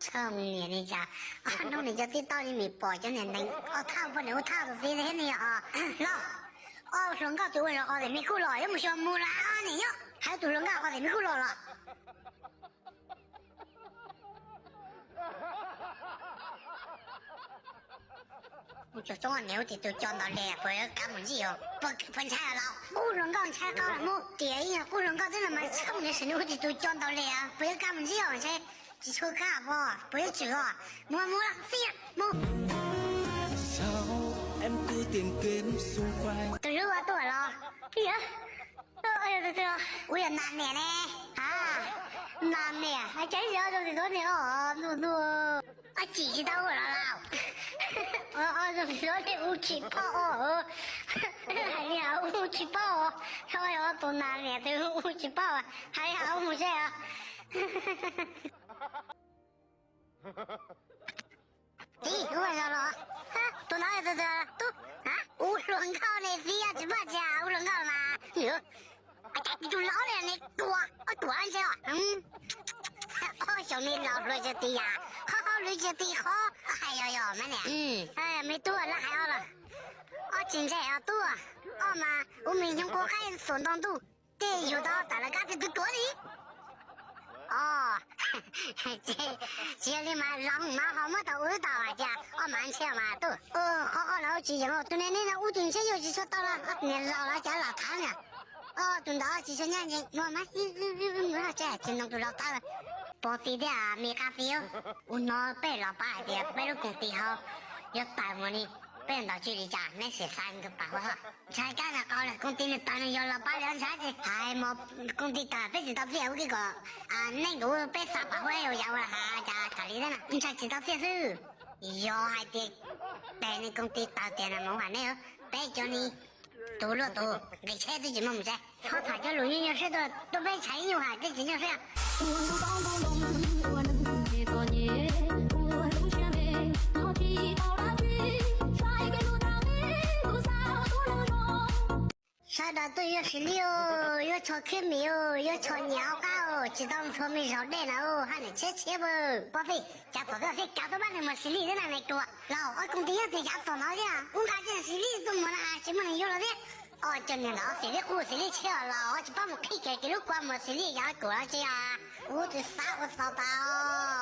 成年的家，弄你家的道理没包着呢，他不能他都飞的呢啊，老，说我对我说好的没够老，也没说没啦你呀，还对说我好的没够老了。我就中年我都讲到来，不要干么子哟，不分菜了。我说刚才搞了么电影，我说搞这么成的事情我都讲到来啊，不要干么子哟，这基础卡不要这个，摸了，谁呀摸？都肉啊多了，哎呀，这我要难面嘞啊，难面还真是要这多年哦，啊记到我了啦。这说的武器炮哦，哎呀，武器炮哦，我要多难面这个武器炮啊，还要武器啊，咦，我说了，多哪里都我说考的飞呀，这把家我说考嘛，你就老了那多少钱啊？小妹老说这对呀，好理解对好，还要嘛呢？哎呀，没多那还好了，今天要多，嘛，我明天过海送到度，得有到打了嘎子都多的。这里嘛，让嘛好嘛都知道啊，家，蛮钱嘛都，好了，我记着了，昨天那5吨钱就说到了，你老了家老汤了。等到几十年前，我们这真能都老大了，包飞的啊，没咖啡哦，我那白老八的，白了工地好，要带我的，白到这里家那是3个8个哈，才干了高了，工地里当然要老八两下子，还没工地大，不知道废物这个那个我白3、8块要我哈家家里的呢，你才知道废物，要还得带你工地到店了没完了，白叫你。多了多，没菜的怎么没在？好，他家录音室都卖菜牛哈，这真就是。啥的都要16，要炒开没有，要炒年糕哦，知道炒没少来了哦，还能吃不？报废，加多少费？加多半年没10里的那多，老工地要在家做哪的？我感觉10里都没了，怎么能有了的？今年老谁的苦谁的吃了，我就把我开开给了关没谁的家过了去啊！我这啥我烧到，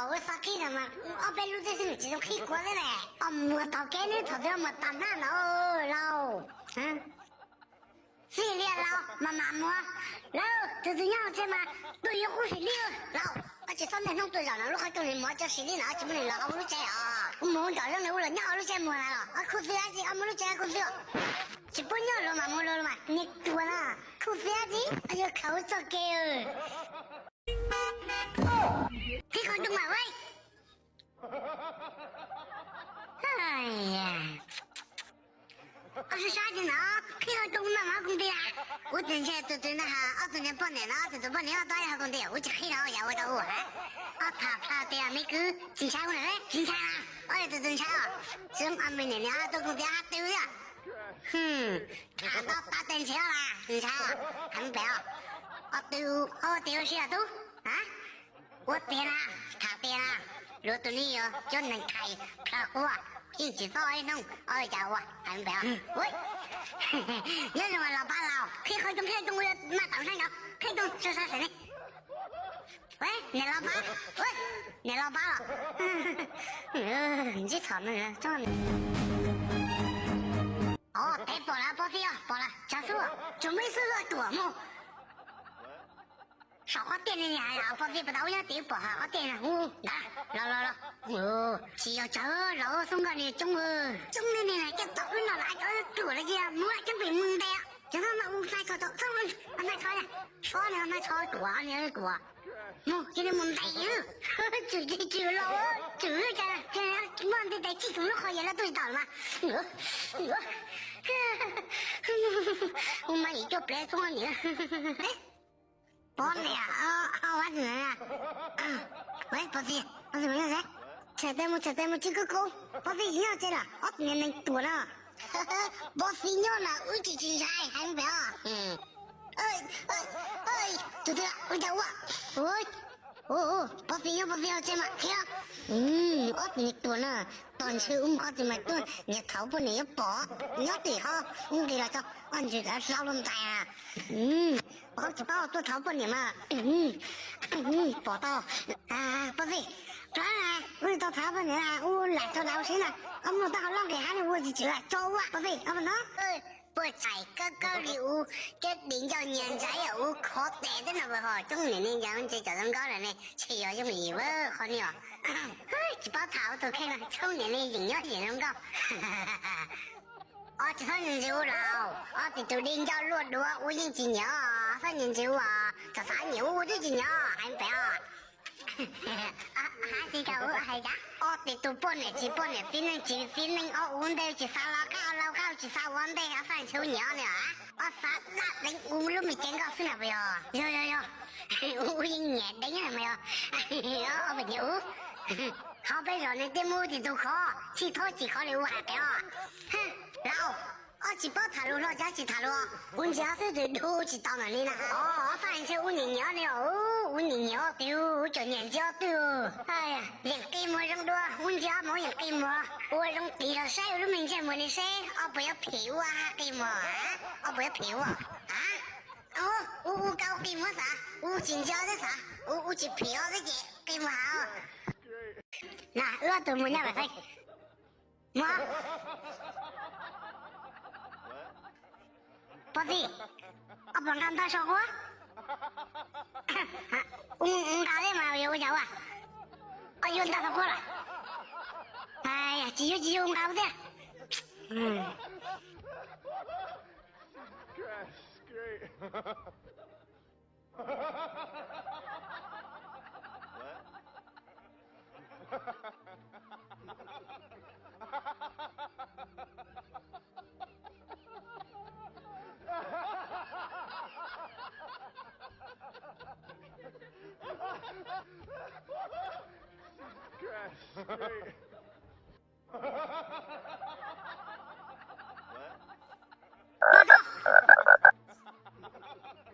我啥开的嘛？我白路这是这种开过的嘞，没到盖那头都没打那老，谁来老妈妈摸老这是样子嘛？都有护士领老，而且上面弄多少了？如果跟人摸叫谁的呢？怎么能老路在啊？我摸到人了，我了，你好路在摸来了，口水眼睛，没路在口水。这不鸟了嘛，没了嘛，你多了，口水眼睛，哎呀，口罩给这个动啊喂！哎呀！是啥子呢？开个动慢慢工地啊！我之前都真的哈，20年8年了，20多8年了，打一下工地，我就开了呀，我到我他对啊，没够进菜我来进菜啦，我也都进菜啊，这每年的都工地还丢呀，看到打灯车啦，进菜啊，还没啊，丢是啊都我对啦，他对啦，如果你有就能开我。一直早一弄，家伙，还没喂，有什么老爸老？开动，我要拿当上了，开动这啥事呢？喂，你老爸，喂，你老爸了？你这吵那人，这么得包了，包了，加速，准备收拾多么？少花点的呀，报废不到，我要得包哈，我点上，来，只要这老送个你中的呢，给到那来个过了去，没准备蒙的呀，就那我再炒，那炒呀，炒了那炒多那个，今天蒙的哟，这老这蒙的在几种好野了都到了吗？我妈一脚不来装你。包了呀我怎么样喂，宝贝，我怎么样噻？吃呆么这个狗，宝贝你要在了，你能多了，宝贝尿了，我去进菜，还没有，对了，我叫我，宝贝要这么，我你多呢，当初我怎么多，你头不你薄，你要对好，我给他找，俺就在少龙带啊。我就把我多头不你嘛，报道啊，不对，当然我到头不你了，我来到老师了，我没到老给喊的我就去了，走啊，不对，我们喏。不才个个了，这领教年仔呀，我靠得的那不好，中年领教这叫人搞人呢，吃药用药好呢，一包头都看了，中年的营养也能搞，我这年就老，我这都领教落落，我已经年啊，反正就啊，这3年我都今年还不要。还是我係呀，我哋都半年至半年先能住先能，我換到住沙老高住沙灣地啊，翻草鳥呢啊，我沙那頂我都未見過先係咪呀？有，我已年頂係咪呀？我唔有，後邊讓你啲母子都可，其他只可你我係表，老。我只包塔路了，家去塔路，我家是对都知道了你啦。反正我年了了，我年了丢，就年交丢。哎呀，人给么人多，我家没人给么，我人地了晒，我明天问你谁，我不要陪我给么啊？我不要陪我啊？我搞给么啥？我今家的啥？我去陪我的姐给么好？那我都没那么费，么？不对，我不敢打说话。我搞的嘛，我讲话，我又打说话了。哎呀，继续，我搞不的。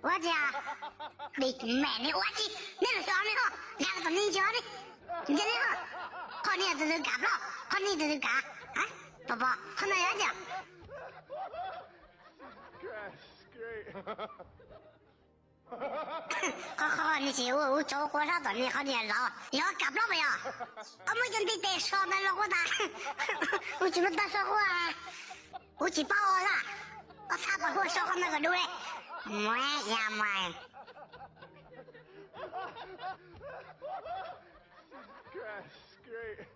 我讲，你买的我去，那个啥的哈，那个东西叫的，你真的哈，看你这是干不了，看你这是干啊，宝宝，看到人家。好，你去我找火烧等你好点老，要干不了没有？我们就得带烧的了，我打，我怎么打烧火啊？我去把我了，我擦把火烧好那个路嘞，妈呀妈呀！Great.